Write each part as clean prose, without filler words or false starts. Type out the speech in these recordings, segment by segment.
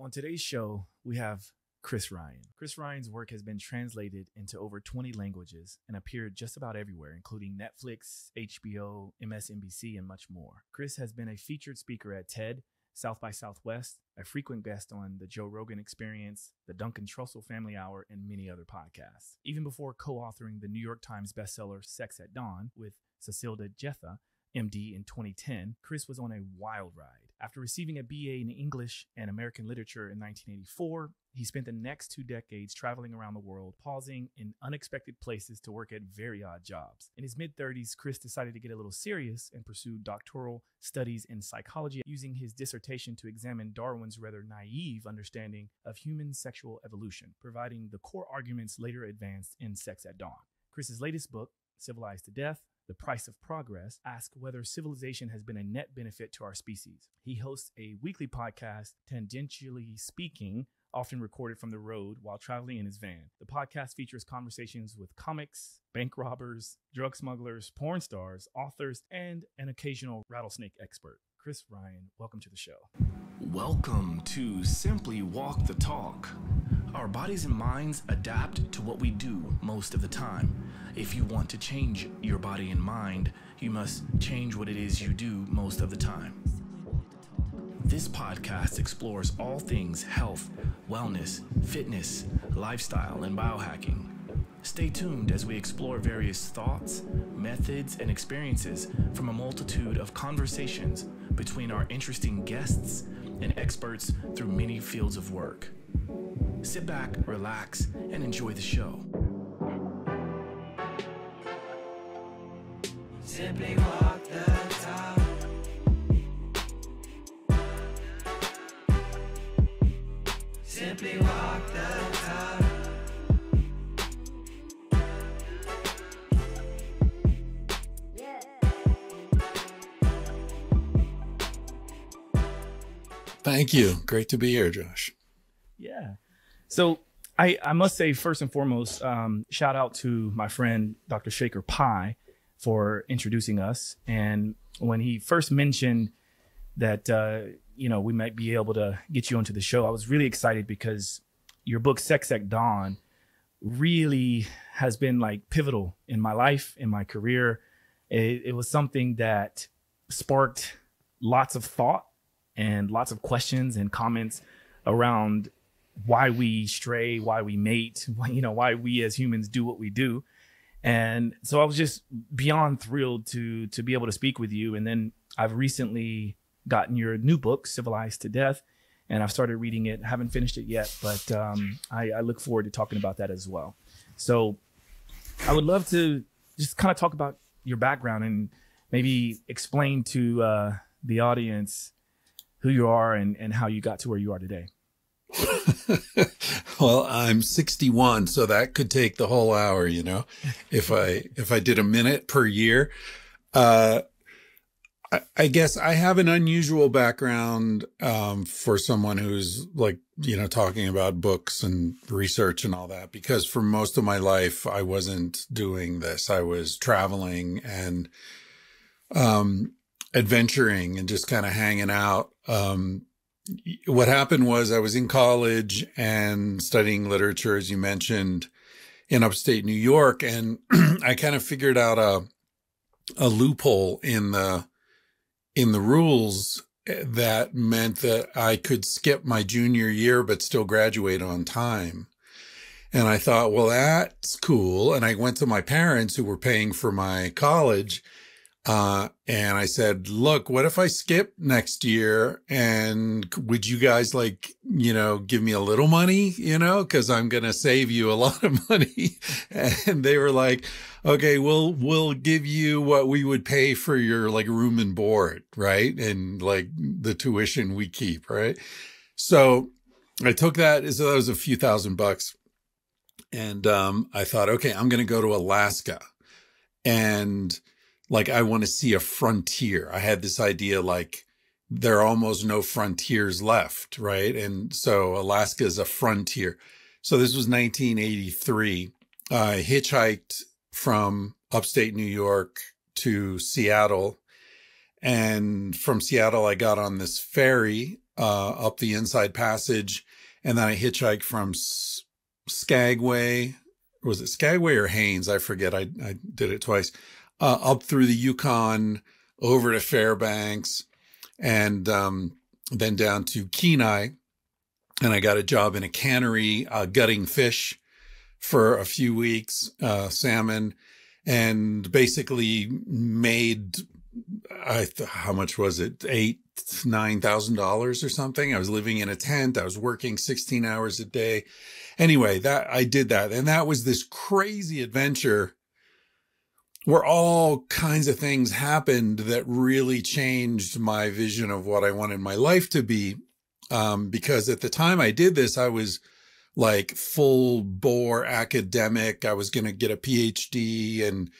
On today's show, we have Chris Ryan. Chris Ryan's work has been translated into over 20 languages and appeared just about everywhere, including Netflix, HBO, MSNBC, and much more. Chris has been a featured speaker at TED, South by Southwest, a frequent guest on the Joe Rogan Experience, the Duncan Trussell Family Hour, and many other podcasts. Even before co-authoring the New York Times bestseller Sex at Dawn with Cacilda Jethá, MD, in 2010, Chris was on a wild ride. After receiving a BA in English and American Literature in 1984, he spent the next 2 decades traveling around the world, pausing in unexpected places to work at very odd jobs. In his mid-30s, Chris decided to get a little serious and pursued doctoral studies in psychology, using his dissertation to examine Darwin's rather naive understanding of human sexual evolution, providing the core arguments later advanced in Sex at Dawn. Chris's latest book, Civilized to Death, The Price of Progress, asks whether civilization has been a net benefit to our species. He hosts a weekly podcast, Tangentially Speaking, often recorded from the road while traveling in his van. The podcast features conversations with comics, bank robbers, drug smugglers, porn stars, authors, and an occasional rattlesnake expert. Chris Ryan, welcome to the show. Welcome to Simply Walk the Talk. Our bodies and minds adapt to what we do most of the time. If you want to change your body and mind, you must change what it is you do most of the time. This podcast explores all things health, wellness, fitness, lifestyle, and biohacking. Stay tuned as we explore various thoughts, methods, and experiences from a multitude of conversations between our interesting guests and experts through many fields of work. Sit back, relax, and enjoy the show. Simply walk the talk. Simply walk the talk. Thank you. Great to be here, Josh. Yeah. So I must say, first and foremost, shout out to my friend, Dr. Shaker Pie, for introducing us. And when he first mentioned that, we might be able to get you onto the show, I was really excited because your book, Sex at Dawn, really has been like pivotal in my life, in my career. It was something that sparked lots of thought and lots of questions and comments around why we stray, why we mate, why we as humans do what we do. And so I was just beyond thrilled to be able to speak with you. And then I've recently gotten your new book, Civilized to Death, and I've started reading it. I haven't finished it yet, but I look forward to talking about that as well. So I would love to just kind of talk about your background and maybe explain to the audience who you are and how you got to where you are today. Well, I'm 61, so that could take the whole hour, if I did a minute per year. I guess I have an unusual background for someone who's talking about books and research and all that, because for most of my life, I wasn't doing this. I was traveling and adventuring and just kind of hanging out. What happened was I was in college and studying literature, as you mentioned, in upstate New York. And I kind of figured out a loophole in the rules that meant that I could skip my junior year, but still graduate on time. And I thought, well, that's cool. And I went to my parents who were paying for my college. And I said, look, what if I skip next year, and would you guys give me a little money, cause I'm going to save you a lot of money. And they were like, okay, we'll give you what we would pay for your room and board. Right. And the tuition we keep. Right. So I took that. So that was a few $1,000. And, I thought, okay, I'm going to go to Alaska, and I want to see a frontier. I had this idea, there are almost no frontiers left, right? And so Alaska is a frontier. So this was 1983. I hitchhiked from upstate New York to Seattle. And from Seattle, I got on this ferry up the Inside Passage. And then I hitchhiked from Skagway. Was it Skagway or Haines? I forget. I did it twice. Up through the Yukon, over to Fairbanks, and then down to Kenai. And I got a job in a cannery, gutting fish for a few weeks, salmon, and basically made, how much was it? $9,000 or something. I was living in a tent. I was working 16 hours a day. Anyway, I did that. And that was this crazy adventure where all kinds of things happened that really changed my vision of what I wanted my life to be. Because at the time I did this, I was like full bore academic. I was going to get a PhD, and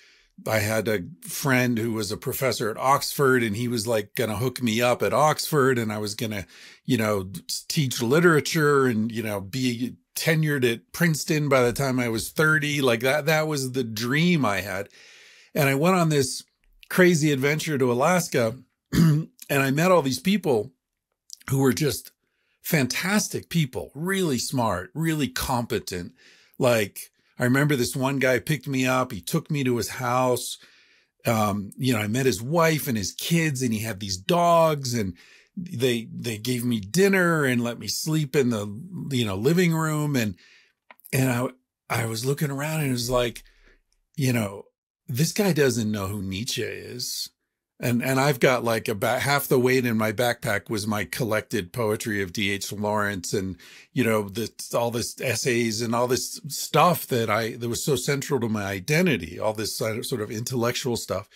I had a friend who was a professor at Oxford, and he was like going to hook me up at Oxford, and I was going to, teach literature and, be tenured at Princeton by the time I was 30. Like that was the dream I had. And I went on this crazy adventure to Alaska and I met all these people who were just fantastic people, really smart, really competent. Like, I remember this one guy picked me up. He took me to his house. I met his wife and his kids, and he had these dogs, and they gave me dinner and let me sleep in the, living room. And I was looking around and it was like, this guy doesn't know who Nietzsche is. And I've got like about half the weight in my backpack was my collected poetry of D.H. Lawrence and, all this essays and all this stuff that was so central to my identity, all this sort of intellectual stuff.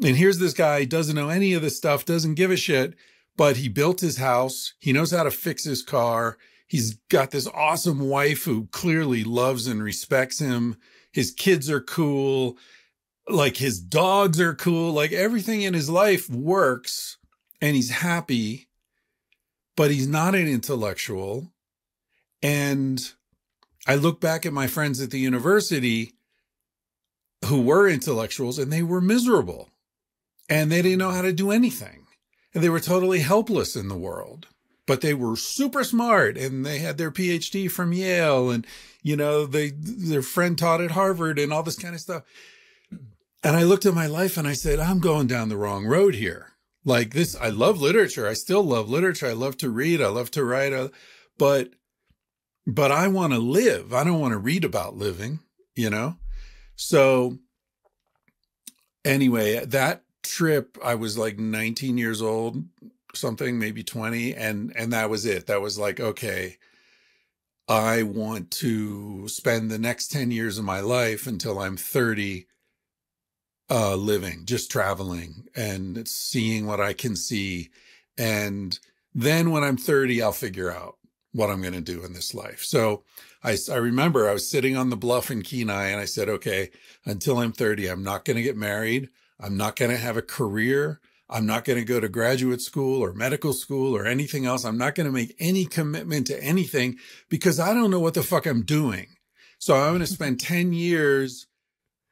And here's this guy, doesn't know any of this stuff, doesn't give a shit, but he built his house. He knows how to fix his car. He's got this awesome wife who clearly loves and respects him. His kids are cool. Like, his dogs are cool. Like, everything in his life works, and he's happy, but he's not an intellectual. And I look back at my friends at the university who were intellectuals, and they were miserable, and they didn't know how to do anything, and they were totally helpless in the world. But they were super smart, and they had their PhD from Yale, and their friend taught at Harvard, and all this kind of stuff. And I looked at my life and I said, I'm going down the wrong road here. Like this, I love literature. I still love literature. I love to read. I love to write. But I want to live. I don't want to read about living, So anyway, that trip, I was like 19 years old, something, maybe 20. And that was it. That was like, okay, I want to spend the next 10 years of my life until I'm 30 living, just traveling and seeing what I can see. And then when I'm 30, I'll figure out what I'm going to do in this life. So I remember I was sitting on the bluff in Kenai and I said, okay, until I'm 30, I'm not going to get married. I'm not going to have a career. I'm not going to go to graduate school or medical school or anything else. I'm not going to make any commitment to anything because I don't know what the fuck I'm doing. So I'm going to spend 10 years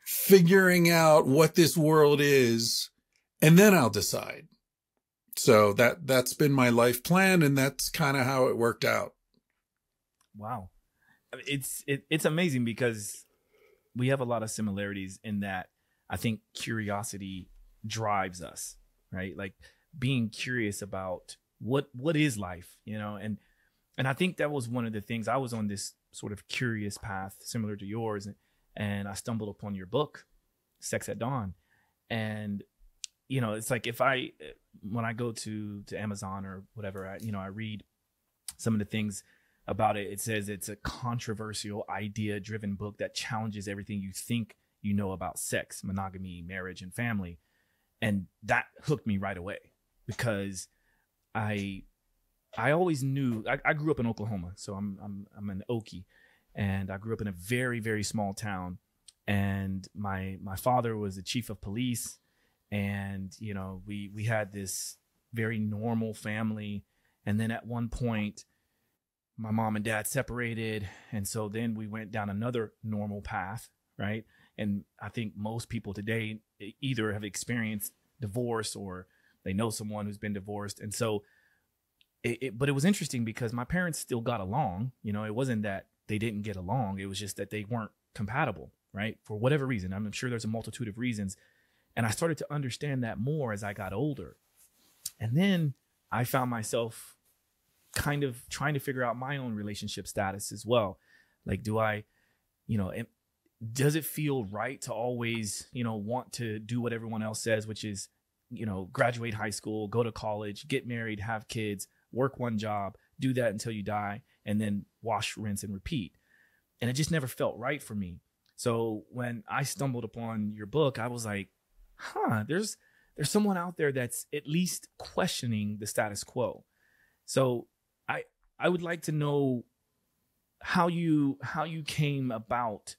figuring out what this world is, and then I'll decide. So that's been my life plan, and that's kind of how it worked out. Wow. It's amazing because we have a lot of similarities in that I think curiosity drives us, right? Like being curious about what is life, and I think that was one of the things. I was on this sort of curious path similar to yours, and I stumbled upon your book, Sex at Dawn. And, it's like when I go to Amazon or whatever, I read some of the things about it. It says it's a controversial, idea-driven book that challenges everything you think you know about sex, monogamy, marriage, and family. And that hooked me right away because I always knew, I grew up in Oklahoma, so I'm an Okie. And I grew up in a very, very small town. And my father was the chief of police. And, we had this very normal family. And then at one point, my mom and dad separated. And so then we went down another normal path, right? And I think most people today either have experienced divorce or they know someone who's been divorced. And so but it was interesting because my parents still got along. It wasn't that they didn't get along. It was just that they weren't compatible, right? For whatever reason. I'm sure there's a multitude of reasons. And I started to understand that more as I got older. And then I found myself kind of trying to figure out my own relationship status as well. Like, does it feel right to always, want to do what everyone else says, which is, graduate high school, go to college, get married, have kids, work one job, do that until you die, and then wash, rinse, and repeat. And it just never felt right for me. So when I stumbled upon your book, I was like, there's someone out there that's at least questioning the status quo. So I would like to know how you came about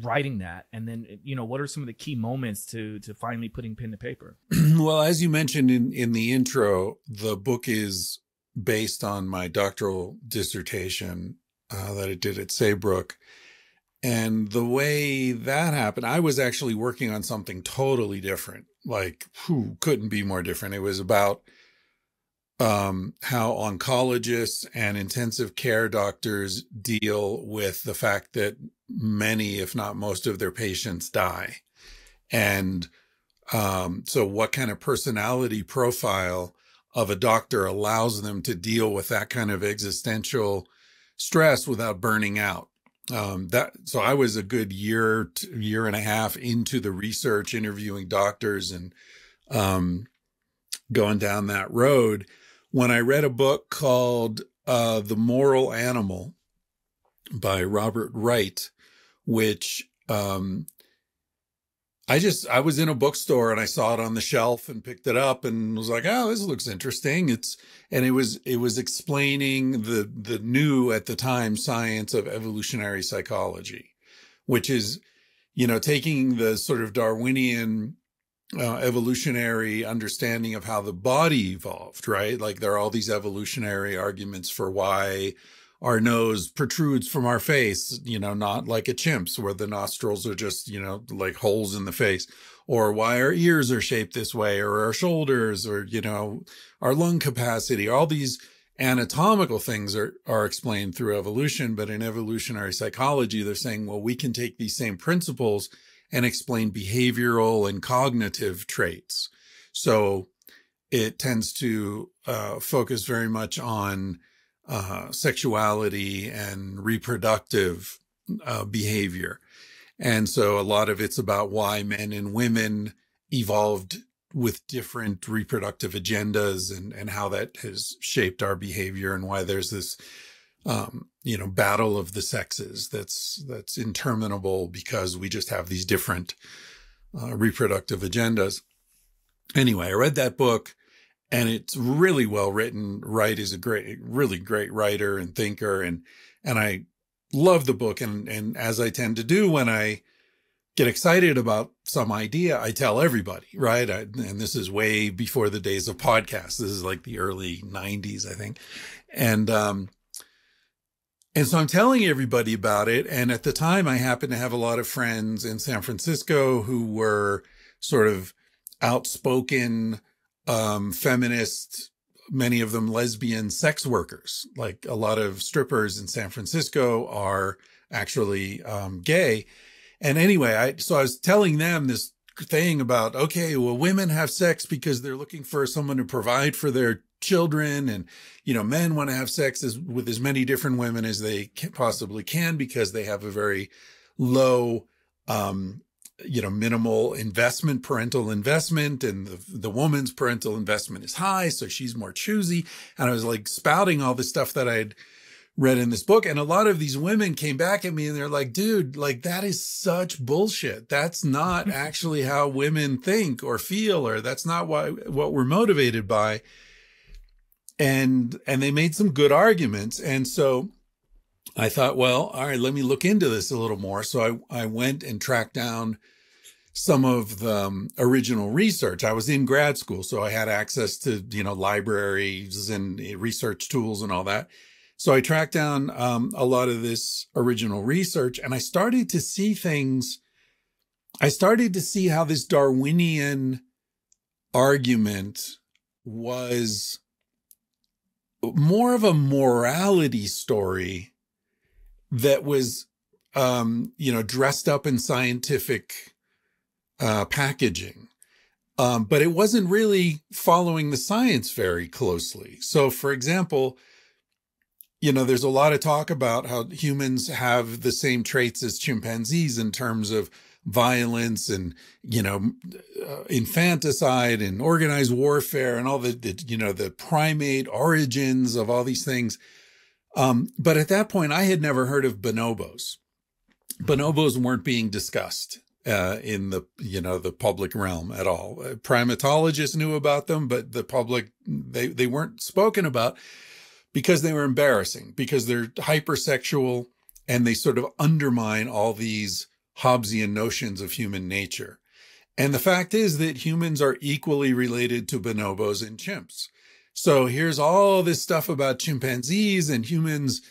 writing that, and then what are some of the key moments to finally putting pen to paper? Well, as you mentioned in the intro, the book is based on my doctoral dissertation that I did at Saybrook. And the way that happened, I was actually working on something totally different. Like, couldn't be more different. It was about how oncologists and intensive care doctors deal with the fact that many, if not most of their patients die. And so what kind of personality profile of a doctor allows them to deal with that kind of existential stress without burning out? So I was a good year and a half into the research, interviewing doctors and going down that road, when I read a book called The Moral Animal by Robert Wright, which I was in a bookstore and I saw it on the shelf and picked it up and was like, oh, this looks interesting. It was explaining the new, at the time, science of evolutionary psychology, which is, taking the sort of Darwinian evolutionary understanding of how the body evolved, right? Like, there are all these evolutionary arguments for why our nose protrudes from our face, not like a chimp's where the nostrils are just, like holes in the face, or why our ears are shaped this way, or our shoulders, or, our lung capacity. All these anatomical things are explained through evolution. But in evolutionary psychology, they're saying, well, we can take these same principles and explain behavioral and cognitive traits. So it tends to focus very much on sexuality and reproductive behavior. And so a lot of it's about why men and women evolved with different reproductive agendas and how that has shaped our behavior, and why there's this battle of the sexes that's interminable because we just have these different reproductive agendas. Anyway, I read that book, and it's really well written. Wright is really great writer and thinker, and I love the book. And as I tend to do when I get excited about some idea, I tell everybody, right? And this is way before the days of podcasts. This is like the early 90s, I think. And so I'm telling everybody about it. And at the time, I happened to have a lot of friends in San Francisco who were sort of outspoken, feminist, many of them lesbian sex workers. Like, a lot of strippers in San Francisco are actually gay. And anyway, so I was telling them this thing about, okay, well, women have sex because they're looking for someone to provide for their children, and men want to have sex with as many different women as they possibly can because they have a very low minimal parental investment, and the woman's parental investment is high, so she's more choosy. And I was like spouting all the stuff that I'd read in this book, and a lot of these women came back at me and they're like, dude, like, that is such bullshit. That's not actually how women think or feel, or that's not what we're motivated by. And they made some good arguments. And so I thought, well, all right, let me look into this a little more. So I went and tracked down some of the original research. I was in grad school, so I had access to, libraries and research tools and all that. So I tracked down a lot of this original research, and I started to see things. I started to see how this Darwinian argument was more of a morality story that was, dressed up in scientific packaging. But it wasn't really following the science very closely. So, for example, there's a lot of talk about how humans have the same traits as chimpanzees in terms of violence and, infanticide and organized warfare and all the primate origins of all these things. But at that point, I had never heard of bonobos. Bonobos weren't being discussed in the public realm at all. Primatologists knew about them, but the public, they weren't spoken about because they were embarrassing, because they're hypersexual and they sort of undermine all these Hobbesian notions of human nature. And the fact is that humans are equally related to bonobos and chimps. So here's all this stuff about chimpanzees and humans,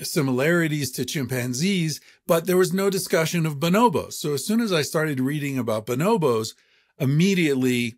similarities to chimpanzees, but there was no discussion of bonobos. So as soon as I started reading about bonobos, immediately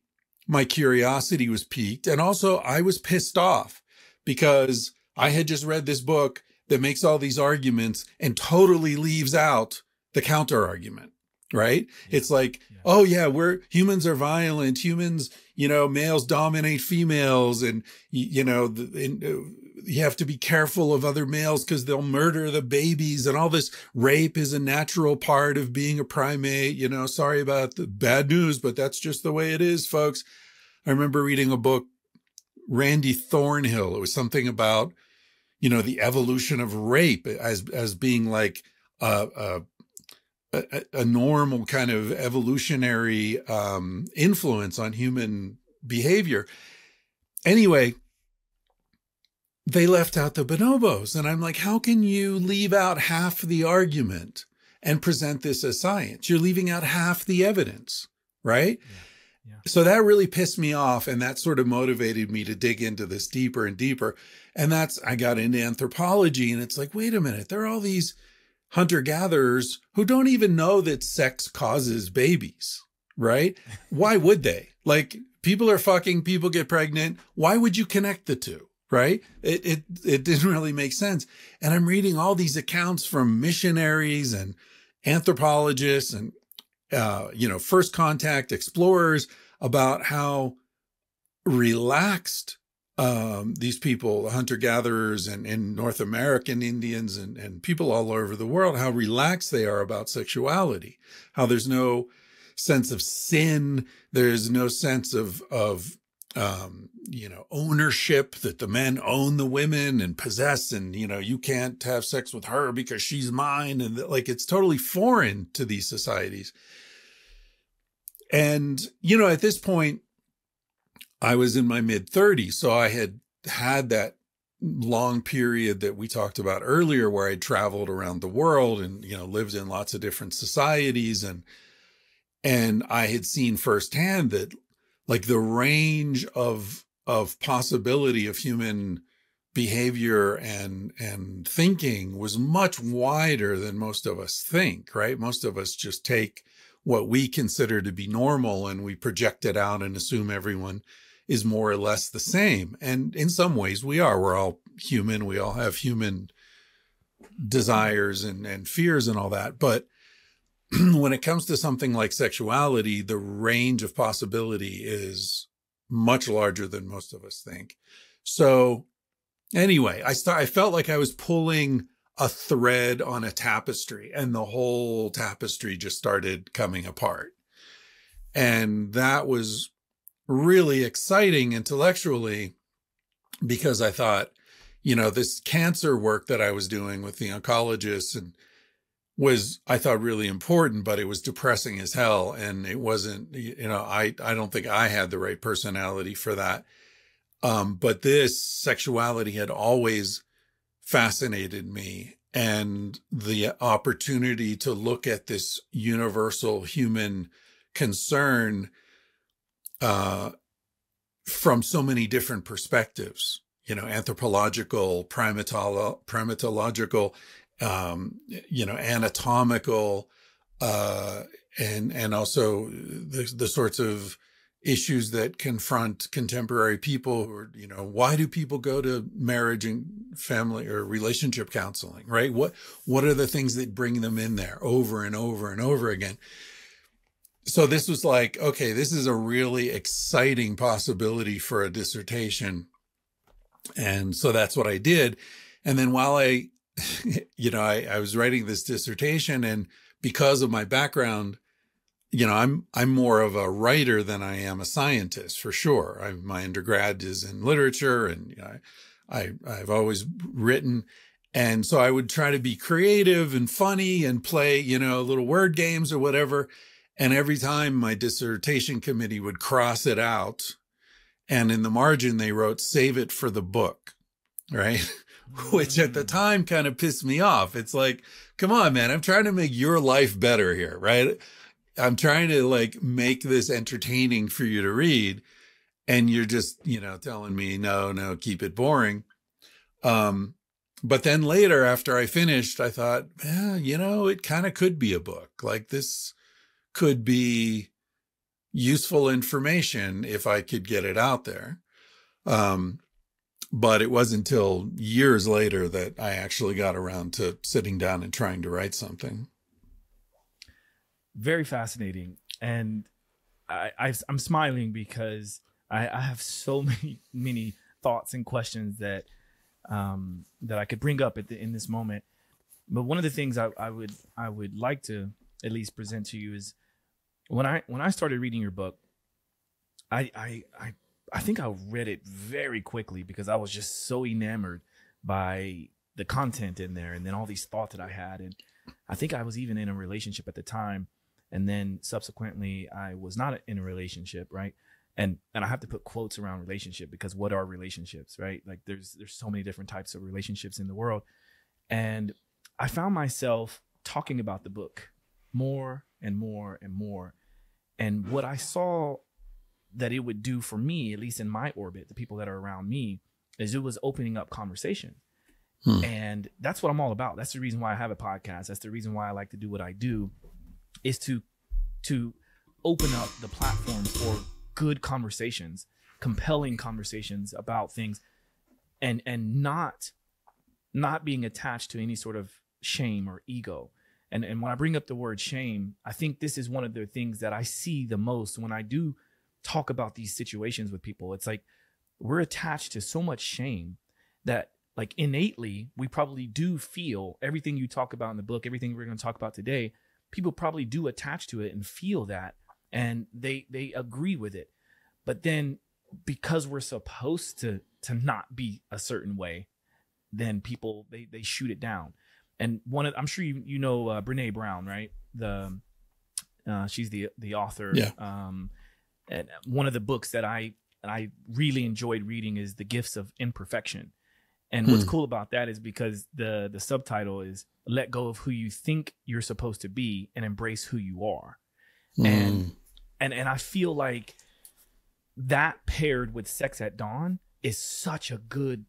my curiosity was piqued. And also I was pissed off because I had just read this book that makes all these arguments and totally leaves out the counter argument, right? Yeah. It's like, oh yeah, humans are violent. Humans, males dominate females, and you have to be careful of other males because they'll murder the babies, and all this rape is a natural part of being a primate. Sorry about the bad news, but that's just the way it is, folks. I remember reading a book, Randy Thornhill. It was something about, the evolution of rape as being like a normal kind of evolutionary influence on human behavior. Anyway, they left out the bonobos. And I'm like, how can you leave out half the argument and present this as science? You're leaving out half the evidence, right? Yeah. Yeah. So that really pissed me off. And that sort of motivated me to dig into this deeper and deeper. And I got into anthropology, and it's like, wait a minute, there are all these hunter-gatherers who don't even know that sex causes babies, right? Why would they? Like, people are fucking, people get pregnant. Why would you connect the two, right? It didn't really make sense. And I'm reading all these accounts from missionaries and anthropologists and, first contact explorers about how relaxed these people, hunter-gatherers and North American Indians and people all over the world, how relaxed they are about sexuality, how there's no sense of sin. There's no sense of ownership, that the men own the women and possess, and, you can't have sex with her because she's mine. And it's totally foreign to these societies. And, at this point, I was in my mid-30s, so I had that long period that we talked about earlier where I traveled around the world and, lived in lots of different societies. And I had seen firsthand that, like, the range of possibility of human behavior and thinking was much wider than most of us think, right? Most of us just take what we consider to be normal and we project it out and assume everyone is more or less the same. And in some ways we are. We're all human. We all have human desires and fears and all that. But when it comes to something like sexuality, the range of possibility is much larger than most of us think. So anyway, I felt like I was pulling a thread on a tapestry, and the whole tapestry just started coming apart. And that was really exciting intellectually, because I thought, this cancer work that I was doing with the oncologists and was, I thought, really important, but it was depressing as hell. And it wasn't, I don't think I had the right personality for that. But this sexuality had always fascinated me, and the opportunity to look at this universal human concern from so many different perspectives, anthropological, primatological, anatomical, and also the sorts of issues that confront contemporary people who are, why do people go to marriage and family or relationship counseling, right? What are the things that bring them in there over and over and over again? So this was like, okay, this is a really exciting possibility for a dissertation. And so that's what I did. And then while I was writing this dissertation, and because of my background, I'm more of a writer than I am a scientist, for sure. My undergrad is in literature, and I've always written. And so I would try to be creative and funny and play, little word games or whatever. And every time my dissertation committee would cross it out, and in the margin, they wrote, "Save it for the book," right? Which at the time kind of pissed me off. It's like, come on, man, I'm trying to make your life better here, right? I'm trying to make this entertaining for you to read. And you're just, telling me, no, keep it boring. But then later, after I finished, I thought, it kind of could be a book. Like, this could be useful information if I could get it out there. But it wasn't until years later that I actually got around to sitting down and trying to write something. Very fascinating. And I'm smiling because I have so many thoughts and questions that I could bring up in this moment. But one of the things I would like to at least present to you is when I started reading your book, I think I read it very quickly because I was just so enamored by the content in there, and then all these thoughts that I had. And I think I was even in a relationship at the time. And then subsequently I was not in a relationship. Right. And I have to put quotes around relationship, because what are relationships, right? Like there's so many different types of relationships in the world. And I found myself talking about the book more and more and more. And what I saw that it would do for me, at least in my orbit, the people that are around me, is it was opening up conversation. And that's what I'm all about. That's the reason why I have a podcast. That's the reason why I like to do what I do, is to open up the platform for good conversations, compelling conversations about things, and not being attached to any sort of shame or ego. And when I bring up the word shame, I think this is one of the things that I see the most when I do talk about these situations with people. It's like we're attached to so much shame that, like, innately we probably do feel everything you talk about in the book, everything we're going to talk about today. People probably do attach to it and feel that, and they agree with it. But then because we're supposed to not be a certain way, then people, they shoot it down. And I'm sure you know Brené Brown, right? She's the author. Yeah. And one of the books that I really enjoyed reading is The Gifts of Imperfection. And what's cool about that is because the subtitle is "Let Go of Who You Think You're Supposed to Be and Embrace Who You Are." And I feel like that paired with Sex at Dawn is such a good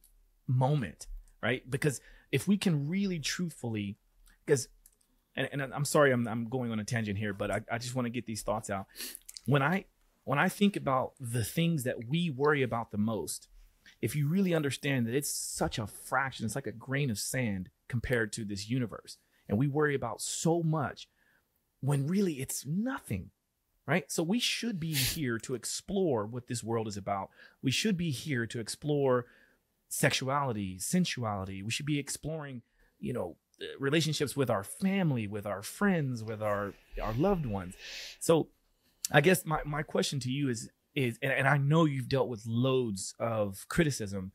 moment, right? Because if we can really truthfully, because, and I'm sorry, I'm going on a tangent here, but I just want to get these thoughts out. When I think about the things that we worry about the most, if you really understand that it's such a fraction, it's like a grain of sand compared to this universe. And we worry about so much when really it's nothing, right? So we should be here to explore what this world is about. We should be here to explore sexuality, sensuality. We should be exploring, relationships with our family, with our friends, with our loved ones. So I guess my question to you is, and I know you've dealt with loads of criticism,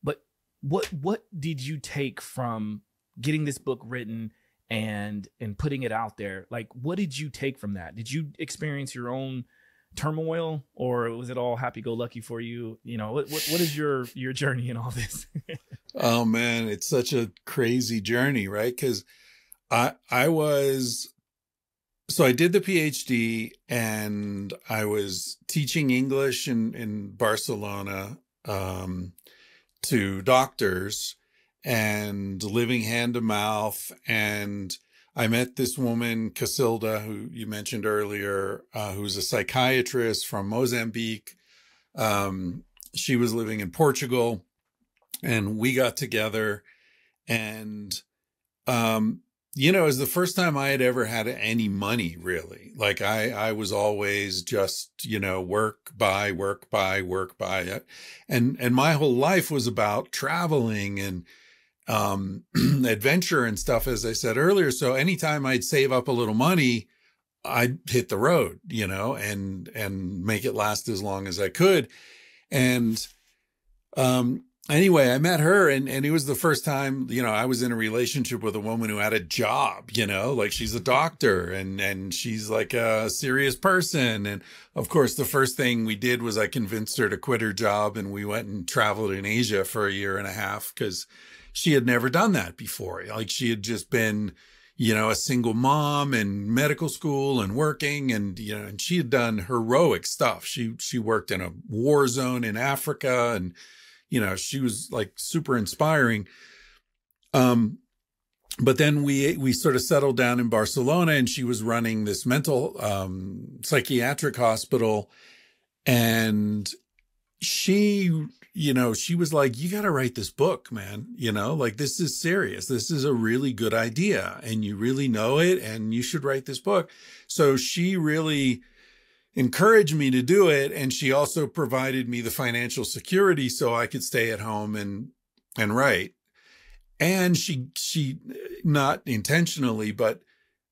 but what did you take from getting this book written and putting it out there? Like, what did you take from that? Did you experience your own turmoil, or was it all happy-go-lucky for you? What is your journey in all this? Oh man, it's such a crazy journey, right? Because I did the PhD, and I was teaching English in Barcelona to doctors and living hand to mouth. And I met this woman, Cacilda, who you mentioned earlier, who's a psychiatrist from Mozambique. She was living in Portugal, and we got together, and, it was the first time I had ever had any money, really. Like I was always just, work, buy. And my whole life was about traveling and, adventure and stuff, as I said earlier. So anytime I'd save up a little money, I'd hit the road, and make it last as long as I could. And, anyway, I met her, and it was the first time, I was in a relationship with a woman who had a job, like she's a doctor and she's like a serious person. And of course, the first thing we did was I convinced her to quit her job, and we went and traveled in Asia for a year and a half, because she had never done that before. Like she had just been, a single mom and medical school and working, and, and she had done heroic stuff. She worked in a war zone in Africa, and, she was like super inspiring. But then we sort of settled down in Barcelona, and she was running this mental, psychiatric hospital. And she was like, you got to write this book, man. Like this is serious. This is a really good idea, and you really know it, and you should write this book. So she really encouraged me to do it. And she also provided me the financial security so I could stay at home and write. And she not intentionally, but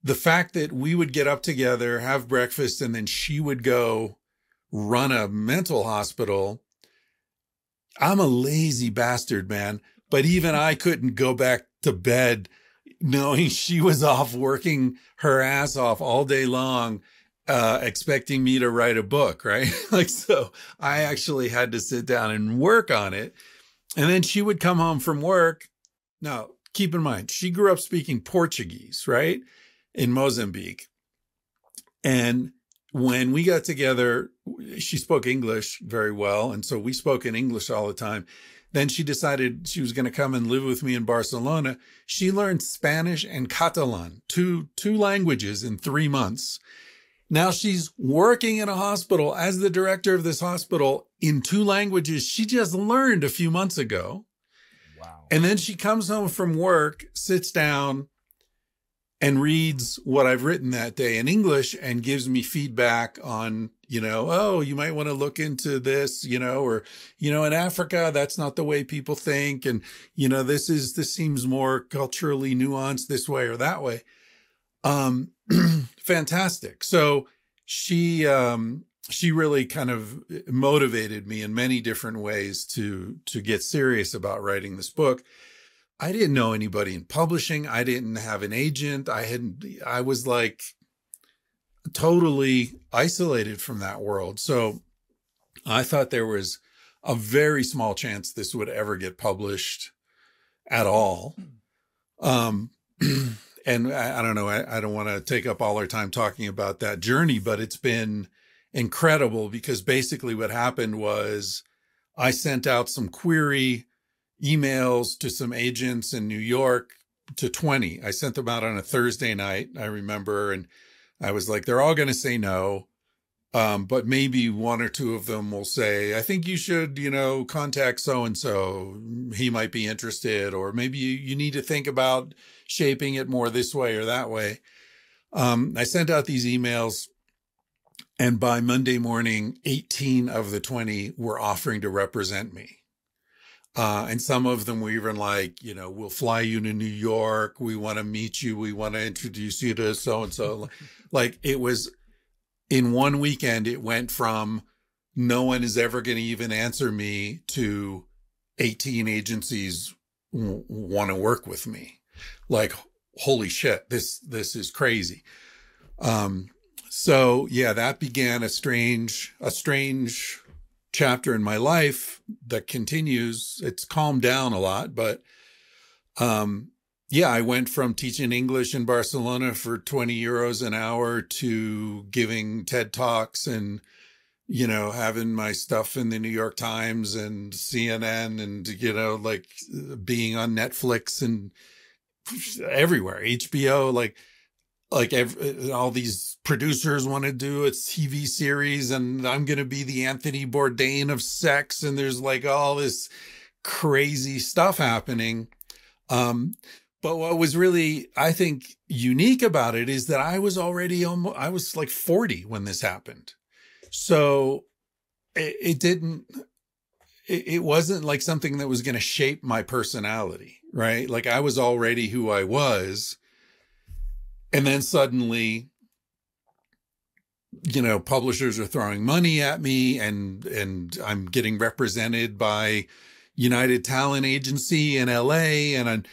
the fact that we would get up together, have breakfast, and then she would go run a mental hospital. I'm a lazy bastard, man. But even I couldn't go back to bed knowing she was off working her ass off all day long, expecting me to write a book, right? So I actually had to sit down and work on it. And then she would come home from work. Now, keep in mind, she grew up speaking Portuguese, right? In Mozambique. And when we got together, she spoke English very well. And so we spoke in English all the time. Then she decided she was going to come and live with me in Barcelona. She learned Spanish and Catalan, two languages in 3 months. Now she's working in a hospital as the director of this hospital in 2 languages she just learned a few months ago. Wow. And then she comes home from work, sits down, and reads what I've written that day in English and gives me feedback on, oh, you might want to look into this, or, in Africa, that's not the way people think. And, this seems more culturally nuanced this way or that way. Fantastic. So she really kind of motivated me in many different ways to get serious about writing this book. I didn't know anybody in publishing. I didn't have an agent. I was like totally isolated from that world. So I thought there was a very small chance this would ever get published at all. And I don't know, I don't want to take up all our time talking about that journey, but it's been incredible because basically what happened was I sent out some query emails to some agents in New York, to 20. I sent them out on a Thursday night, I remember, and I was like, they're all going to say no. But maybe 1 or 2 of them will say, I think you should, contact so-and-so. He might be interested, or maybe you need to think about shaping it more this way or that way. I sent out these emails, and by Monday morning, 18 of the 20 were offering to represent me. And some of them were even like, we'll fly you to New York. We want to meet you. We want to introduce you to so-and-so. Like it was, in one weekend, it went from no one is ever going to even answer me to 18 agencies want to work with me. Like, holy shit, this is crazy. So yeah, that began a strange chapter in my life that continues. It's calmed down a lot, but, yeah, I went from teaching English in Barcelona for 20 euros an hour to giving TED Talks and, having my stuff in the New York Times and CNN and, like being on Netflix and everywhere. HBO, all these producers want to do a TV series, and I'm going to be the Anthony Bourdain of sex. And there's like all this crazy stuff happening. But what was really, I think, unique about it is that I was like 40 when this happened. So it wasn't like something that was going to shape my personality, right? Like I was already who I was. And then suddenly, publishers are throwing money at me, and I'm getting represented by United Talent Agency in LA, and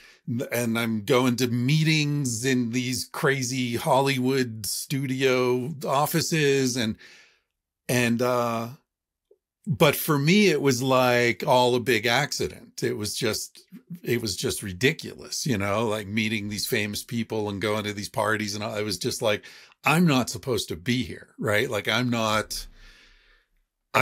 I'm going to meetings in these crazy Hollywood studio offices, but for me, it was like all a big accident. It was just ridiculous, like meeting these famous people and going to these parties. And I was just like, I'm not supposed to be here, right? Like I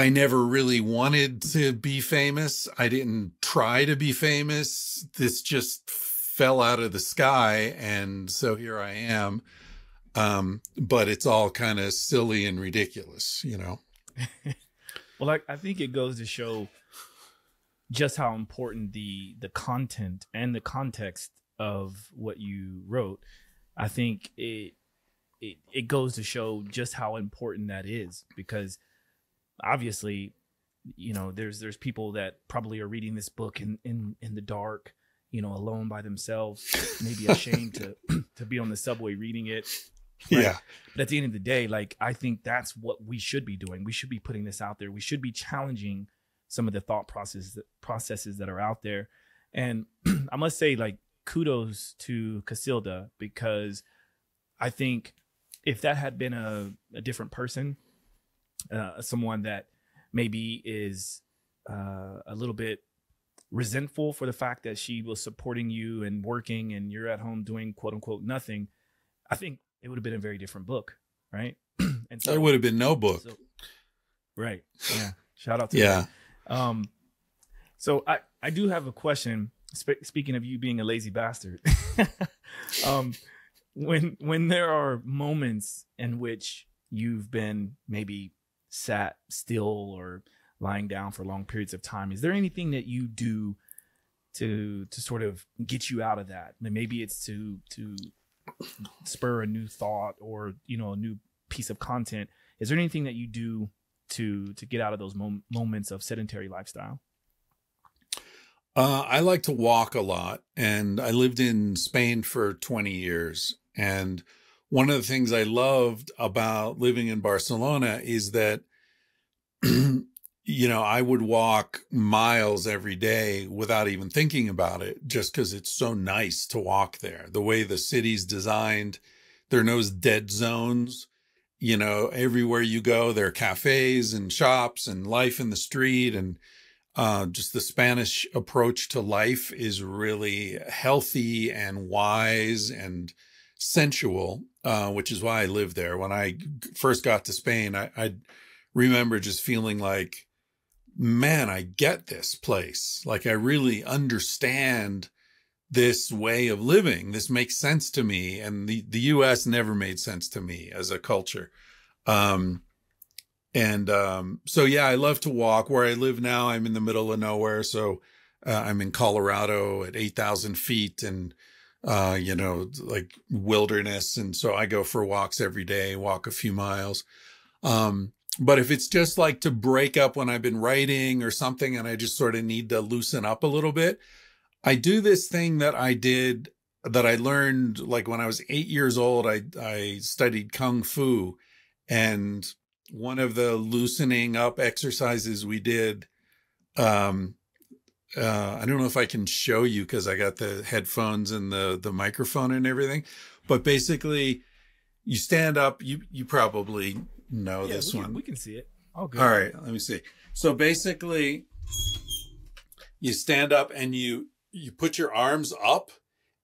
never really wanted to be famous. I didn't try to be famous. This just fell out of the sky. And so here I am. But it's all kind of silly and ridiculous, Well, I think it goes to show just how important the content and the context of what you wrote. I think it goes to show just how important that is, because obviously, there's people that probably are reading this book in the dark, alone by themselves, maybe ashamed to be on the subway reading it. Right? Yeah. But at the end of the day, like, I think that's what we should be doing. We should be putting this out there. We should be challenging some of the thought processes that are out there. And I must say, like, kudos to Cacilda, because I think if that had been a different person, someone that maybe is a little bit resentful for the fact that she was supporting you and working and you're at home doing quote unquote nothing, I think it would have been a very different book, right? And so there would have been no book. Right. Yeah. Shout out to yeah. that. So I do have a question. Speaking of you being a lazy bastard, when there are moments in which you've been maybe sat still or lying down for long periods of time, is there anything that you do to sort of get you out of that? Maybe it's to spur a new thought or a new piece of content. Is there anything that you do to get out of those moments of sedentary lifestyle? I like to walk a lot, and I lived in Spain for 20 years. And one of the things I loved about living in Barcelona is that I would walk miles every day without even thinking about it, just because it's so nice to walk there. The way the city's designed, there are no dead zones. Everywhere you go, there are cafes and shops and life in the street. And just the Spanish approach to life is really healthy and wise and sensual, which is why I lived there. When I first got to Spain, I remember just feeling like, man, I get this place. Like I really understand this way of living. This makes sense to me. And the US never made sense to me as a culture. So yeah, I love to walk. Where I live now, I'm in the middle of nowhere. So I'm in Colorado at 8,000 feet and, like wilderness. And so I go for walks every day, walk a few miles. But if it's just like to break up when I've been writing or something and I just sort of need to loosen up a little bit, I do this thing that I learned like when I was 8 years old. I studied Kung Fu, and one of the loosening up exercises we did, I don't know if I can show you because I got the headphones and the microphone and everything, but basically you stand up, you probably know this one. We can see it. Oh, good. All right, let me see. So basically you stand up and you put your arms up,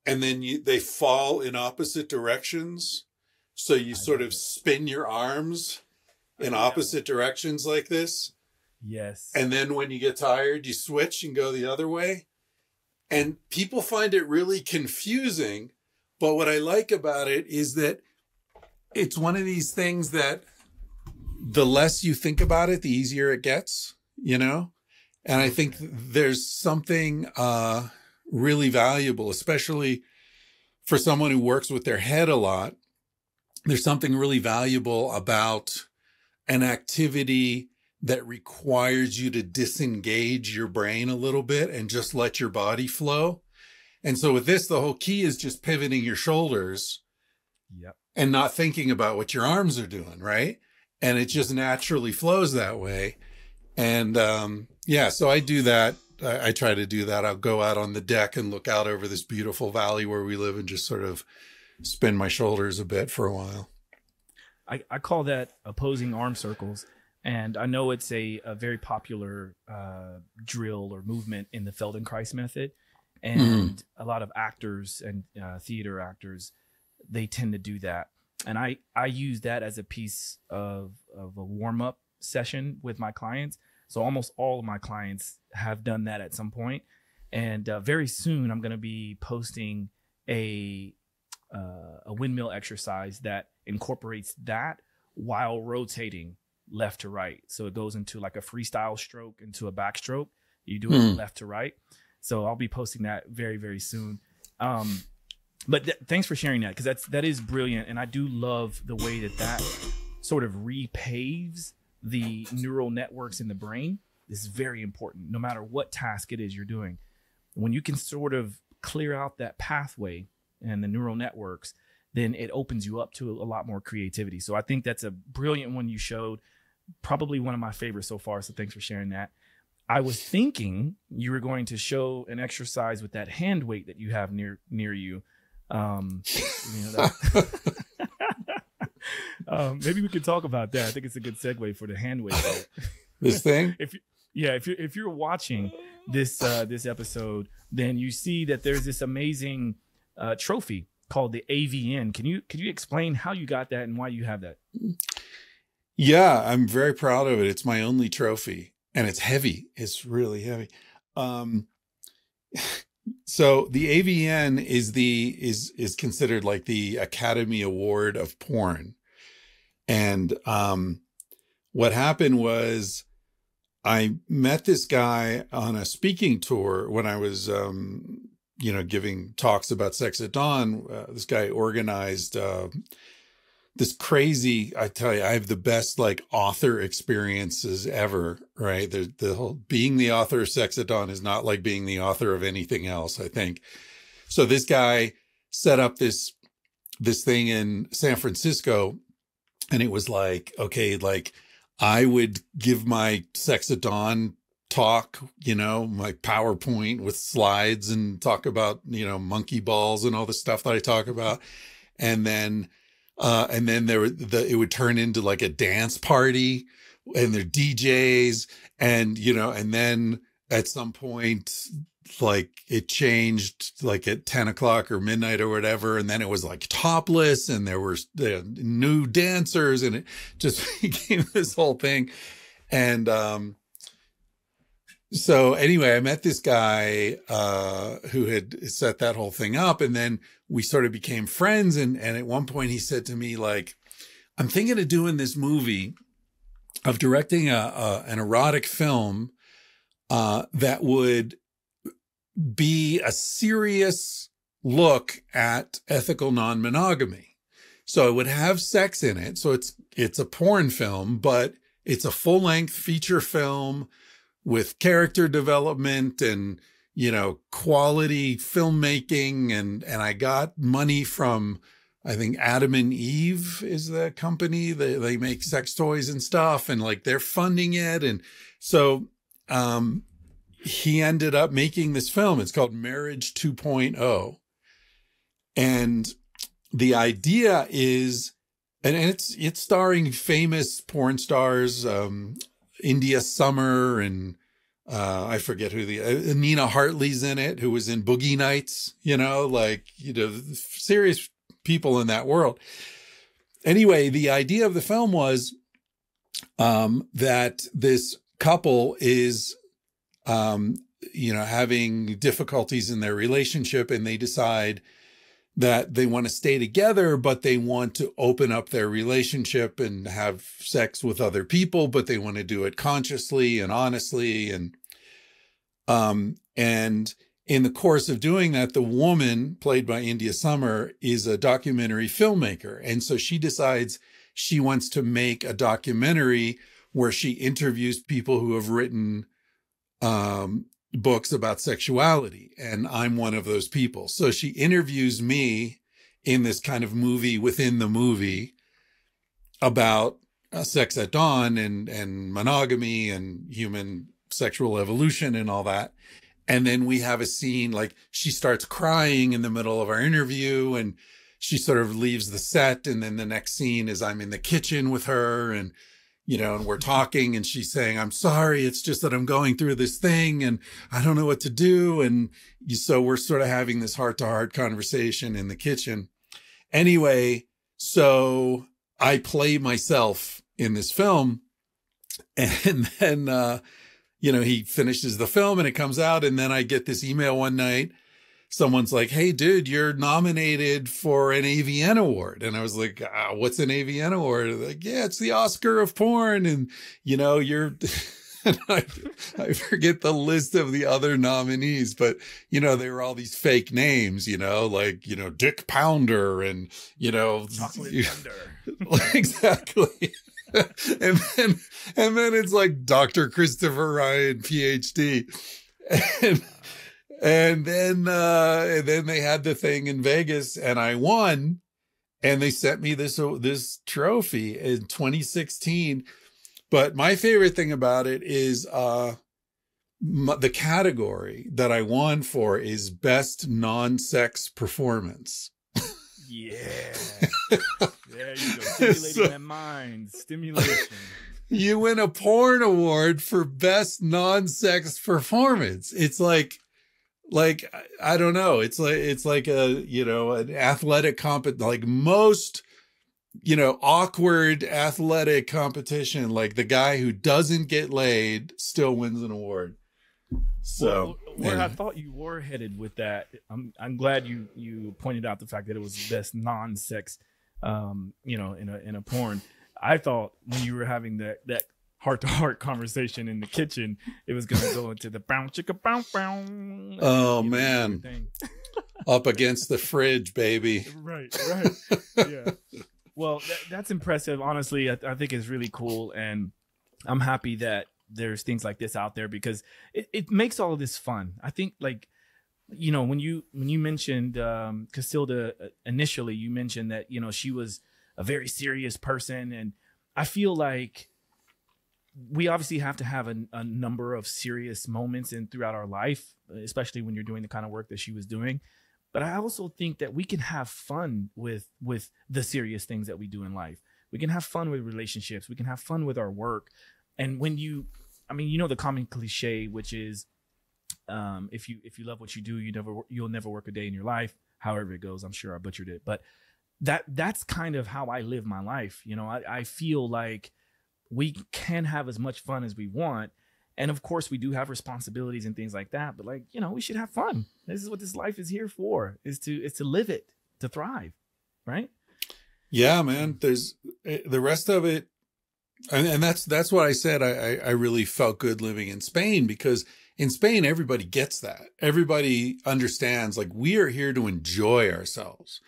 and then they fall in opposite directions. So you sort of spin your arms in opposite directions like this. Yes. And then when you get tired, you switch and go the other way. And people find it really confusing. But what I like about it is that it's one of these things that the less you think about it, the easier it gets, you know? And I think there's something really valuable, especially for someone who works with their head a lot. There's something really valuable about an activity that requires you to disengage your brain a little bit and just let your body flow. And so with this, the whole key is just pivoting your shoulders and not thinking about what your arms are doing, right? And it just naturally flows that way. And so I do that. I try to do that. I'll go out on the deck and look out over this beautiful valley where we live and just sort of spin my shoulders a bit for a while. I call that opposing arm circles. And I know it's a very popular drill or movement in the Feldenkrais method. And a lot of actors and theater actors, they tend to do that. And I use that as a piece of a warm-up session with my clients. So almost all of my clients have done that at some point. And very soon I'm going to be posting a windmill exercise that incorporates that while rotating left to right. So it goes into like a freestyle stroke into a backstroke. You do it left to right. So I'll be posting that very, very soon. But thanks for sharing that, because that is brilliant. And I do love the way that sort of repaves the neural networks in the brain. This is very important, no matter what task it is you're doing. When you can sort of clear out that pathway and the neural networks, then it opens you up to a lot more creativity. So I think that's a brilliant one you showed. Probably one of my favorites so far. So thanks for sharing that. I was thinking you were going to show an exercise with that hand weight that you have near you. Maybe we could talk about that. I think it's a good segue for the hand weight. This thing? If you're watching this episode, then you see that there's this amazing trophy called the AVN. Can you explain how you got that and why you have that? Yeah, I'm very proud of it. It's my only trophy, and it's heavy. It's really heavy. So the AVN is considered like the Academy Award of porn. And what happened was I met this guy on a speaking tour when I was giving talks about sex at dawn. This guy organized this crazy, I tell you, I have the best like author experiences ever, right? The whole being the author of Sex at Dawn is not like being the author of anything else, I think. So this guy set up this thing in San Francisco, and it was like, okay, like I would give my Sex at Dawn talk, my PowerPoint with slides and talk about, monkey balls and all the stuff that I talk about. And then it would turn into like a dance party, and their DJs, and then at some point, like it changed like at 10 o'clock or midnight or whatever. And then it was like topless, and there were new dancers, and it just became this whole thing. And, so anyway, I met this guy, who had set that whole thing up, and then we sort of became friends. And at one point he said to me, like, I'm thinking of doing this movie, of directing an erotic film, that would be a serious look at ethical non-monogamy. So it would have sex in it. So it's a porn film, but it's a full-length feature film with character development and, quality filmmaking. And I got money from, I think Adam and Eve is the company. They make sex toys and stuff, and like they're funding it. And so, he ended up making this film. It's called Marriage 2.0. And the idea is, and it's starring famous porn stars, India Summer, and I forget who Nina Hartley's in it, who was in Boogie Nights, serious people in that world. Anyway, the idea of the film was that this couple is having difficulties in their relationship, and they decide that they want to stay together, but they want to open up their relationship and have sex with other people, but they want to do it consciously and honestly. And in the course of doing that, the woman, played by India Summer, is a documentary filmmaker. And so she decides she wants to make a documentary where she interviews people who have written books about sexuality. And I'm one of those people. So she interviews me in this kind of movie within the movie about sex at dawn and monogamy and human sexual evolution and all that. And then we have a scene, like she starts crying in the middle of our interview, and she sort of leaves the set. And then the next scene is I'm in the kitchen with her, and and we're talking, and she's saying, I'm sorry, it's just that I'm going through this thing and I don't know what to do. And so we're sort of having this heart-to-heart conversation in the kitchen. Anyway, so I play myself in this film, and then, he finishes the film and it comes out. And then I get this email one night. Someone's like, hey, dude, you're nominated for an AVN award. And I was like, what's an AVN award? Like, yeah, it's the Oscar of porn. And, you're, and I forget the list of the other nominees, but, they were all these fake names, like, Dick Pounder and, Chocolate Thunder. Exactly. and then it's like Dr. Christopher Ryan, PhD. And then they had the thing in Vegas, and I won, and they sent me this trophy in 2016. But my favorite thing about it is the category that I won for is best non-sex performance. Yeah. There you go. Stimulating that mind. Stimulation. You win a porn award for best non-sex performance. It's like I don't know. It's like a an athletic like most awkward athletic competition. Like the guy who doesn't get laid still wins an award. So where I thought you were headed with that, I'm glad you pointed out the fact that it was best non-sex, in a porn. I thought when you were having that heart-to-heart conversation in the kitchen, it was going to go into the bow chicka bow bow. Oh man, up against the fridge, baby. Right. Yeah. Well, that's impressive. Honestly, I think it's really cool, and I'm happy that there's things like this out there because it makes all of this fun. I think when you mentioned Cacilda initially, you mentioned that she was a very serious person, and I feel like we obviously have to have a number of serious moments throughout our life, especially when you're doing the kind of work that she was doing. But I also think that we can have fun with the serious things that we do in life. We can have fun with relationships. We can have fun with our work. And when the common cliche, which is, if you love what you do, you'll never work a day in your life. However it goes, I'm sure I butchered it, but that's kind of how I live my life. I feel like we can have as much fun as we want. And of course we do have responsibilities and things like that, but we should have fun. This is what this life is here for, is to live it, to thrive. Right. Yeah, man. There's the rest of it. And that's what I said. I really felt good living in Spain, because in Spain, everybody gets that. Everybody understands, like, we are here to enjoy ourselves.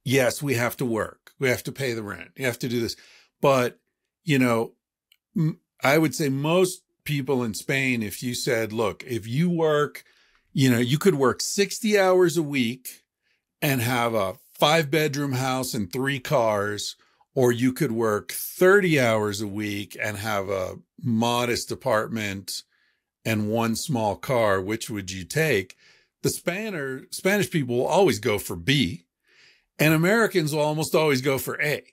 Yes, we have to work. We have to pay the rent. You have to do this. But, I would say most people in Spain, if you said, look, if you work, you could work 60 hours a week and have a 5-bedroom house and 3 cars, or you could work 30 hours a week and have a modest apartment and 1 small car. Which would you take? The Spanish people will always go for B, and Americans will almost always go for A.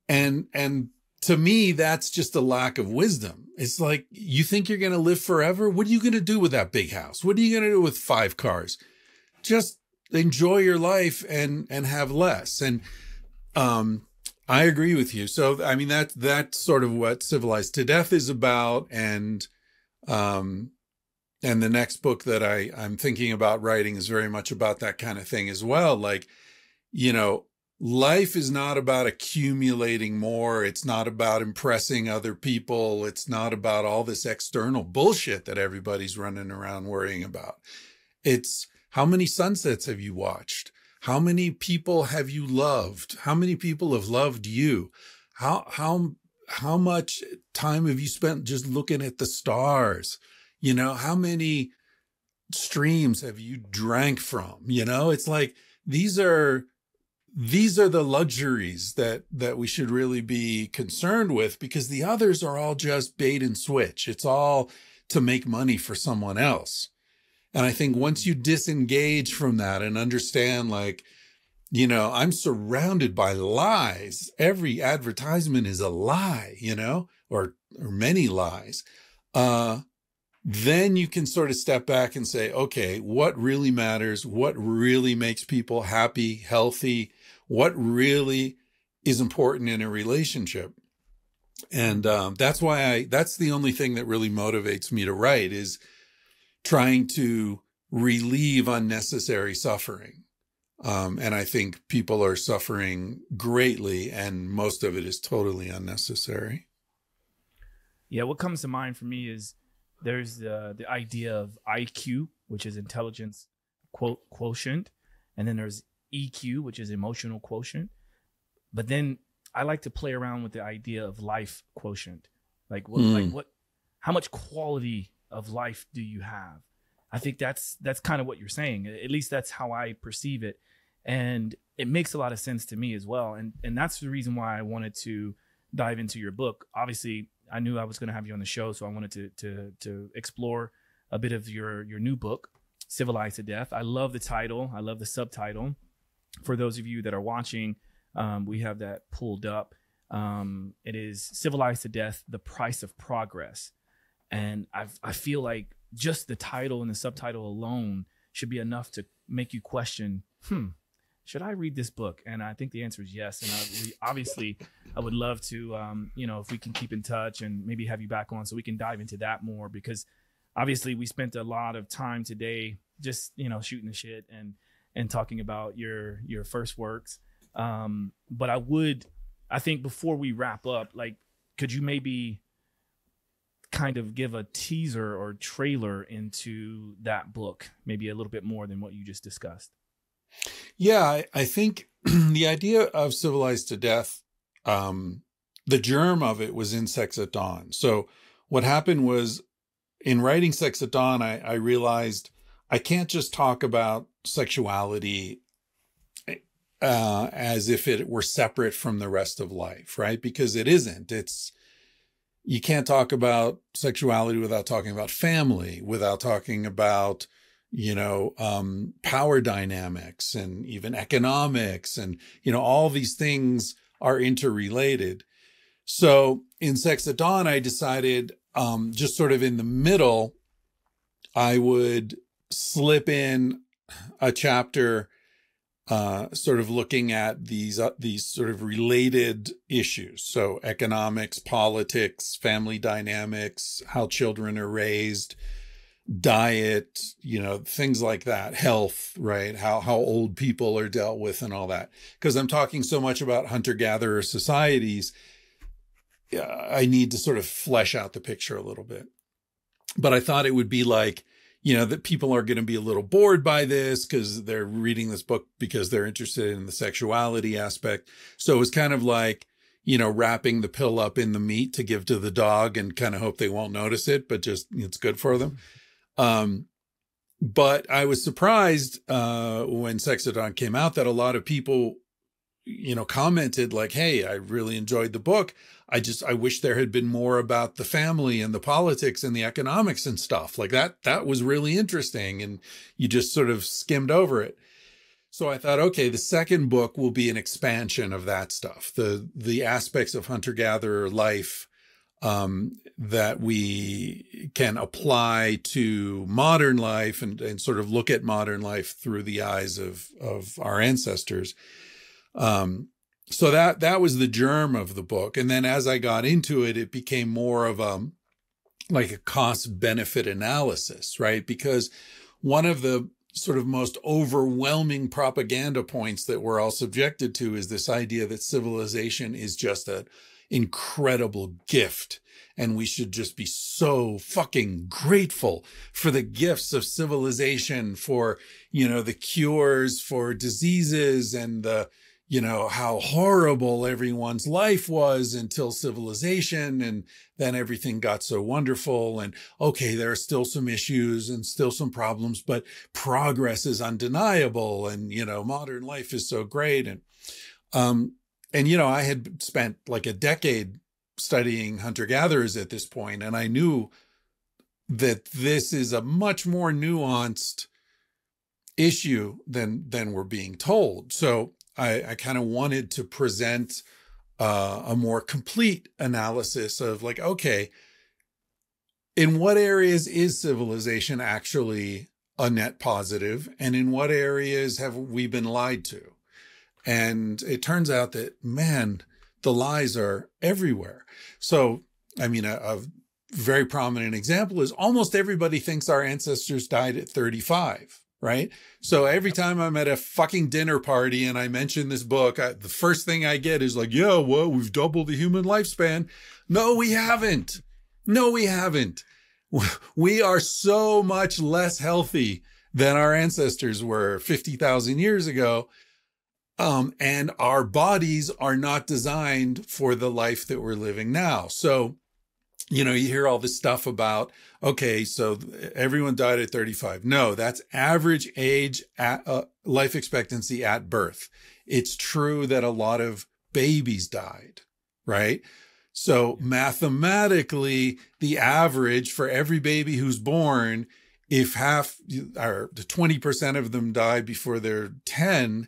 And to me, that's just a lack of wisdom. It's like, you think you're going to live forever? What are you going to do with that big house? What are you going to do with 5 cars? Just enjoy your life and have less. And, I agree with you. So, I mean, that's sort of what Civilized to Death is about. And, the next book that I'm thinking about writing is very much about that kind of thing as well. Like, you know, life is not about accumulating more. It's not about impressing other people. It's not about all this external bullshit that everybody's running around worrying about. It's how many sunsets have you watched? How many people have you loved? How many people have loved you? How much time have you spent just looking at the stars? You know, how many streams have you drank from? You know, it's like, these are the luxuries that we should really be concerned with, because the others are all just bait and switch. It's all to make money for someone else. And I think once you disengage from that and understand, like, you know, I'm surrounded by lies. Every advertisement is a lie, you know, or many lies. Then you can sort of step back and say, okay, what really matters? What really makes people happy, healthy? What really is important in a relationship? And that's why that's the only thing that really motivates me to write, is trying to relieve unnecessary suffering. And I think people are suffering greatly, and most of it is totally unnecessary. Yeah, what comes to mind for me is there's the idea of IQ, which is intelligence quotient, and then there's EQ, which is emotional quotient. But then I like to play around with the idea of life quotient. Like how much quality of life do you have? I think that's kind of what you're saying. At least that's how I perceive it. And it makes a lot of sense to me as well. And that's the reason why I wanted to dive into your book. Obviously, I knew I was going to have you on the show, so I wanted to explore a bit of your new book, Civilized to Death. I love the title. I love the subtitle. For those of you that are watching, we have that pulled up. It is Civilized to Death, The Price of Progress. And I feel like just the title and the subtitle alone should be enough to make you question, should I read this book? And I think the answer is yes. And obviously, I would love to, if we can keep in touch and maybe have you back on so we can dive into that more, because obviously we spent a lot of time today just, shooting the shit and talking about your first works. But I think before we wrap up, like, could you maybe kind of give a teaser or trailer into that book, maybe a little bit more than what you just discussed? Yeah, I think the idea of Civilized to Death, the germ of it was in Sex at Dawn. So what happened was, in writing Sex at Dawn, I realized I can't just talk about sexuality as if it were separate from the rest of life, right? Because it isn't. You can't talk about sexuality without talking about family, without talking about, power dynamics and even economics, and, all these things are interrelated. So in Sex at Dawn, I decided, just sort of in the middle, I would slip in a chapter, sort of looking at these sort of related issues. So economics, politics, family dynamics, how children are raised, diet, things like that, health, right? How old people are dealt with and all that. Because I'm talking so much about hunter-gatherer societies, I need to sort of flesh out the picture a little bit. But I thought it would be like, that people are going to be a little bored by this because they're reading this book because they're interested in the sexuality aspect. So it was kind of like, wrapping the pill up in the meat to give to the dog and kind of hope they won't notice it, but just it's good for them. But I was surprised when Sex at Dawn came out that a lot of people, commented like, hey, I really enjoyed the book. I wish there had been more about the family and the politics and the economics and stuff like that. That was really interesting. And you just sort of skimmed over it. So I thought, okay, the second book will be an expansion of that stuff, the aspects of hunter-gatherer life that we can apply to modern life and sort of look at modern life through the eyes of our ancestors. So that was the germ of the book. And then as I got into it, it became more of like a cost benefit analysis, right? Because one of the sort of most overwhelming propaganda points that we're all subjected to is this idea that civilization is just an incredible gift. And we should just be so fucking grateful for the gifts of civilization, for, the cures for diseases and the, how horrible everyone's life was until civilization. And then everything got so wonderful. And okay, there are still some issues and still some problems, but progress is undeniable. And, modern life is so great. And I had spent like a decade studying hunter-gatherers at this point, and I knew that this is a much more nuanced issue than we're being told. So I kind of wanted to present a more complete analysis of like, okay, in what areas is civilization actually a net positive, and in what areas have we been lied to? And it turns out that, man, the lies are everywhere. So, I mean, a very prominent example is almost everybody thinks our ancestors died at 35, right? So every time I'm at a fucking dinner party and I mention this book, the first thing I get is like, yeah, well, we've doubled the human lifespan. No, we haven't. No, we haven't. We are so much less healthy than our ancestors were 50,000 years ago. And our bodies are not designed for the life that we're living now. So, you hear all this stuff about, okay, so everyone died at 35. No, that's average age, life expectancy at birth. It's true that a lot of babies died, right? So mathematically, the average for every baby who's born, if half or 20% of them die before they're 10,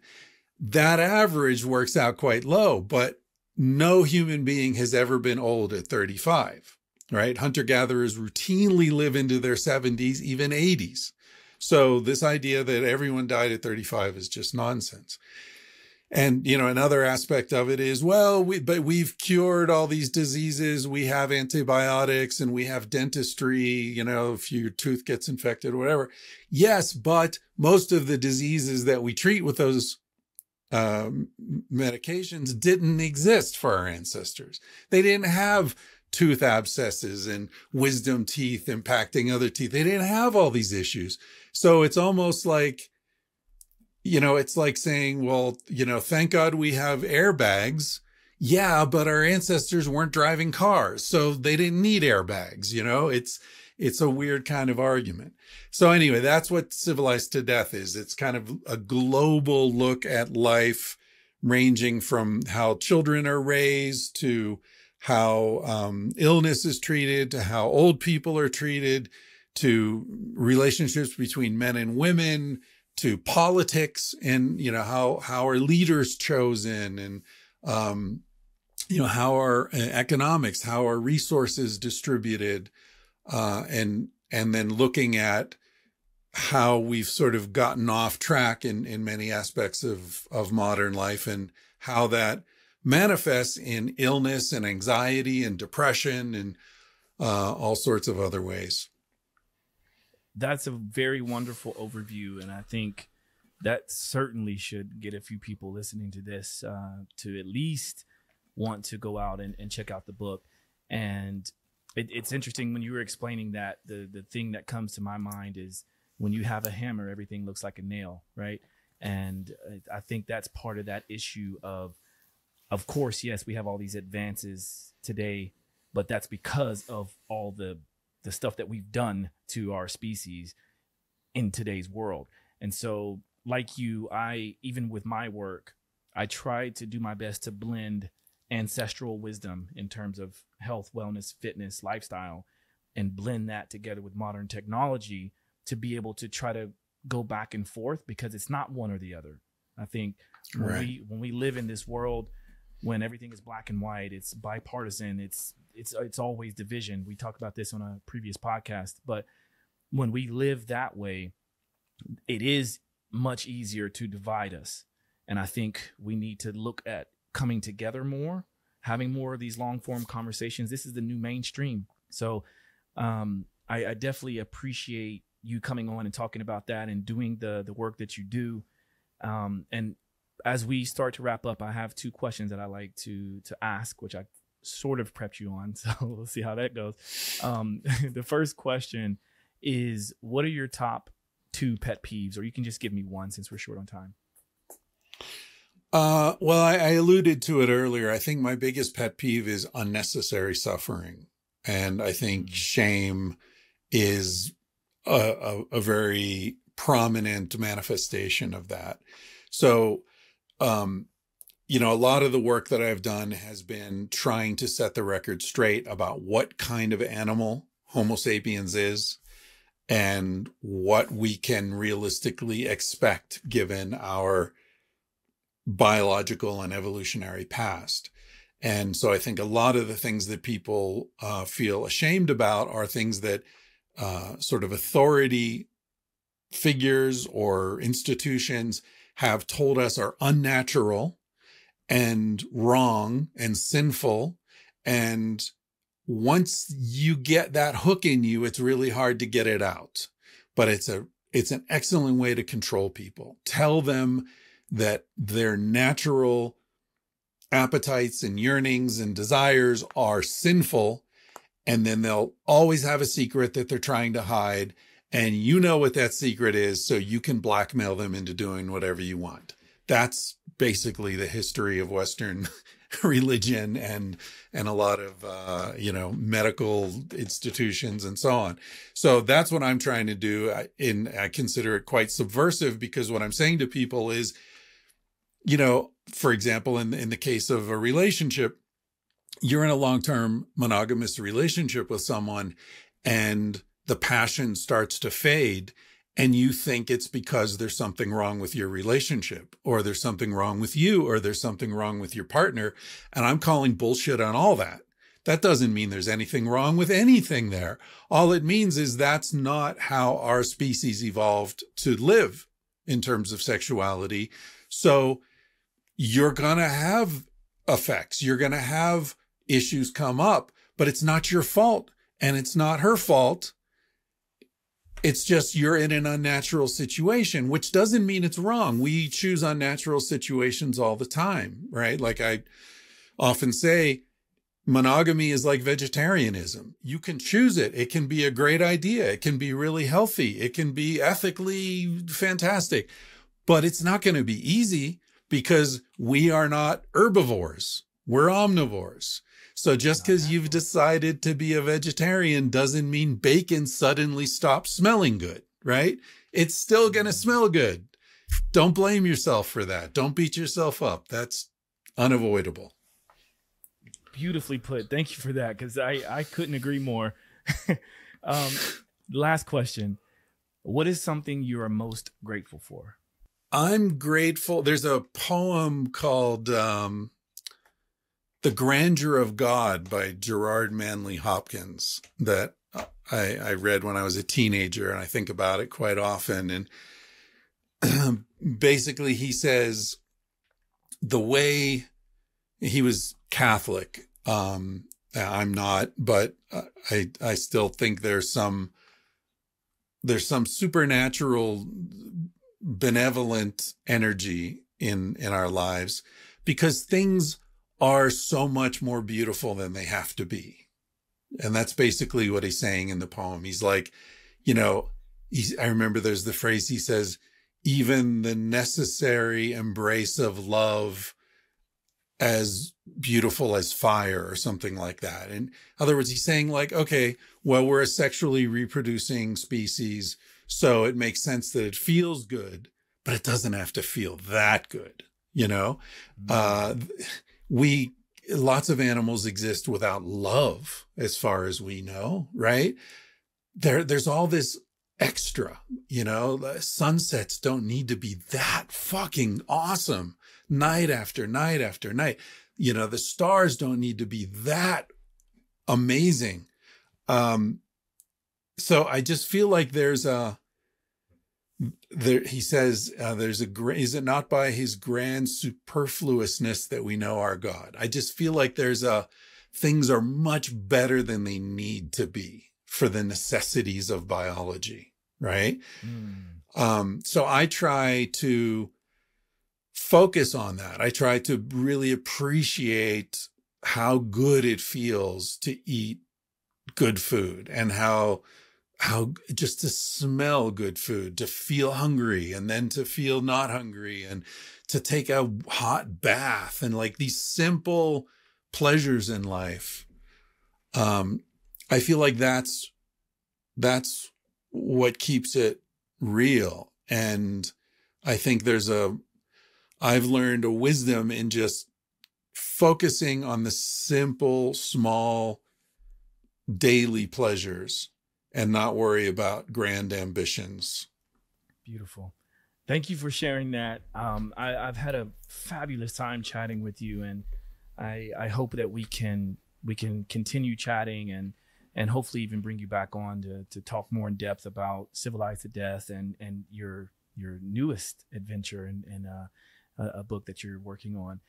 that average works out quite low. But no human being has ever been old at 35, right? Hunter-gatherers routinely live into their 70s, even 80s. So this idea that everyone died at 35 is just nonsense. And, another aspect of it is, well, we've cured all these diseases. We have antibiotics and we have dentistry, if your tooth gets infected or whatever. Yes, but most of the diseases that we treat with those medications didn't exist for our ancestors. They didn't have tooth abscesses and wisdom teeth impacting other teeth. They didn't have all these issues. So it's almost like, it's like saying, well, thank God we have airbags. Yeah, but our ancestors weren't driving cars, so they didn't need airbags. It's a weird kind of argument. So anyway, that's what Civilized to Death is. It's kind of a global look at life, ranging from how children are raised to how illness is treated, to how old people are treated, to relationships between men and women, to politics, and how are leaders chosen, and how are economics, how are resources distributed, and then looking at how we've sort of gotten off track in many aspects of modern life, and how that manifests in illness and anxiety and depression and all sorts of other ways. That's a very wonderful overview. And I think that certainly should get a few people listening to this to at least want to go out and check out the book. And it's interesting when you were explaining that, the thing that comes to my mind is when you have a hammer, everything looks like a nail, right? And I think that's part of that issue of course, yes, we have all these advances today, but that's because of all the stuff that we've done to our species in today's world. And so like you, even with my work, I try to do my best to blend ancestral wisdom in terms of health, wellness, fitness, lifestyle, and blend that together with modern technology to be able to try to go back and forth, because it's not one or the other. I think when we live in this world, when everything is black and white, it's bipartisan, it's always division. We talked about this on a previous podcast, but when we live that way, it is much easier to divide us. And I think we need to look at coming together more, having more of these long form conversations. This is the new mainstream. So I definitely appreciate you coming on and talking about that and doing the work that you do. And as we start to wrap up, I have 2 questions that I like to ask, which I sort of prepped you on. So we'll see how that goes. The first question is, what are your top 2 pet peeves? Or you can just give me one since we're short on time. Well, I alluded to it earlier. I think my biggest pet peeve is unnecessary suffering. And I think shame is a very prominent manifestation of that. So, you know, a lot of the work that I've done has been trying to set the record straight about what kind of animal Homo sapiens is and what we can realistically expect given our biological and evolutionary past. And so I think a lot of the things that people feel ashamed about are things that sort of authority figures or institutions have told us are unnatural and wrong and sinful. And once you get that hook in you, it's really hard to get it out. But it's an excellent way to control people. Tell them that their natural appetites and yearnings and desires are sinful, and then they'll always have a secret that they're trying to hide, and you know what that secret is, so you can blackmail them into doing whatever you want. That's basically the history of Western religion and a lot of medical institutions and so on. So that's what I'm trying to do. I consider it quite subversive, because what I'm saying to people is, you know, for example, in the case of a relationship, you're in a long-term monogamous relationship with someone and the passion starts to fade, and you think it's because there's something wrong with your relationship, or there's something wrong with you, or there's something wrong with your partner. And I'm calling bullshit on all that. That doesn't mean there's anything wrong with anything there. All it means is that's not how our species evolved to live in terms of sexuality. So you're going to have effects. You're going to have issues come up, but it's not your fault and it's not her fault. It's just you're in an unnatural situation, which doesn't mean it's wrong. We choose unnatural situations all the time, right? Like I often say, monogamy is like vegetarianism. You can choose it. It can be a great idea. It can be really healthy. It can be ethically fantastic, but it's not going to be easy because we are not herbivores. We're omnivores. So just because you've decided to be a vegetarian doesn't mean bacon suddenly stops smelling good, right? It's still going to smell good. Don't blame yourself for that. Don't beat yourself up. That's unavoidable. Beautifully put. Thank you for that, because I couldn't agree more. Last question. What is something you are most grateful for? I'm grateful. There's a poem called The Grandeur of God by Gerard Manley Hopkins that I read when I was a teenager, and I think about it quite often. And basically he says the way he was Catholic, I'm not, but I still think there's some supernatural benevolent energy in our lives, because things are so much more beautiful than they have to be. And that's basically what he's saying in the poem. He's like, you know, I remember there's the phrase he says, even the necessary embrace of love as beautiful as fire, or something like that. In other words, he's saying like, okay, well, we're a sexually reproducing species, so it makes sense that it feels good, but it doesn't have to feel that good. You know, lots of animals exist without love, as far as we know, right? There's all this extra, you know, the sunsets don't need to be that fucking awesome night after night after night. You know, the stars don't need to be that amazing. So I just feel like he says, is it not by his grand superfluousness that we know our God? I just feel like things are much better than they need to be for the necessities of biology, right? So I try to focus on that. I try to really appreciate how good it feels to eat good food, and how just to smell good food, to feel hungry and then to feel not hungry, and to take a hot bath, and like these simple pleasures in life. I feel like that's what keeps it real. And I think I've learned a wisdom in just focusing on the simple, small, daily pleasures and not worry about grand ambitions. Beautiful. Thank you for sharing that. I've had a fabulous time chatting with you, and I hope that we can continue chatting and hopefully even bring you back on to talk more in depth about Civilized to Death and your newest adventure and a book that you're working on.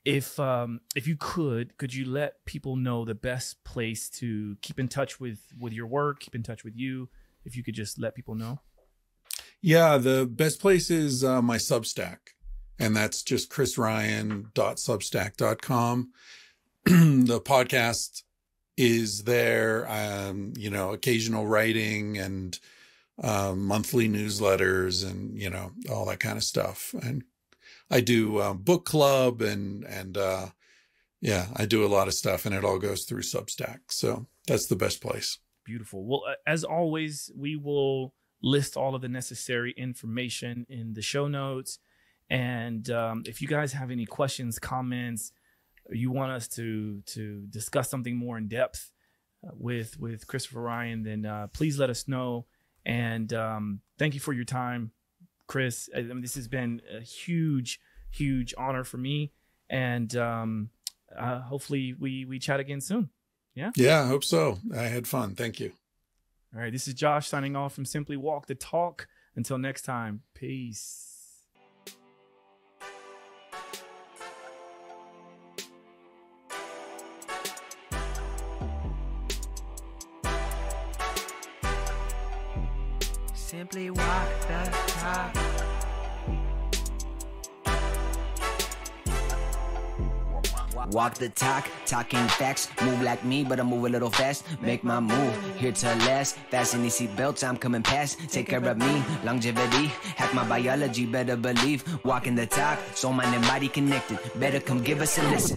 If you could you let people know the best place to keep in touch with your work, keep in touch with you? If you could just let people know. Yeah, the best place is my Substack, and that's just chrisryan.substack.com. The podcast is there, occasional writing and monthly newsletters and, all that kind of stuff. And I do book club and I do a lot of stuff, and it all goes through Substack. So that's the best place. Beautiful. Well, as always, we will list all of the necessary information in the show notes. And if you guys have any questions, comments, or you want us to discuss something more in depth with Christopher Ryan, then please let us know. And thank you for your time, Chris. I mean, this has been a huge, huge honor for me. And hopefully we chat again soon. Yeah? Yeah, I hope so. I had fun. Thank you. All right. This is Josh signing off from Simply Walk the Talk. Until next time, peace. Simply walk the talk. Walk the talk, talking facts. Move like me, but I move a little fast. Make my move, here to last. Fasten these seat belts, I'm coming past. Take care of me, longevity. Hack my biology, better believe. Walking the talk, soul, mind, and body connected. Better come give us a listen.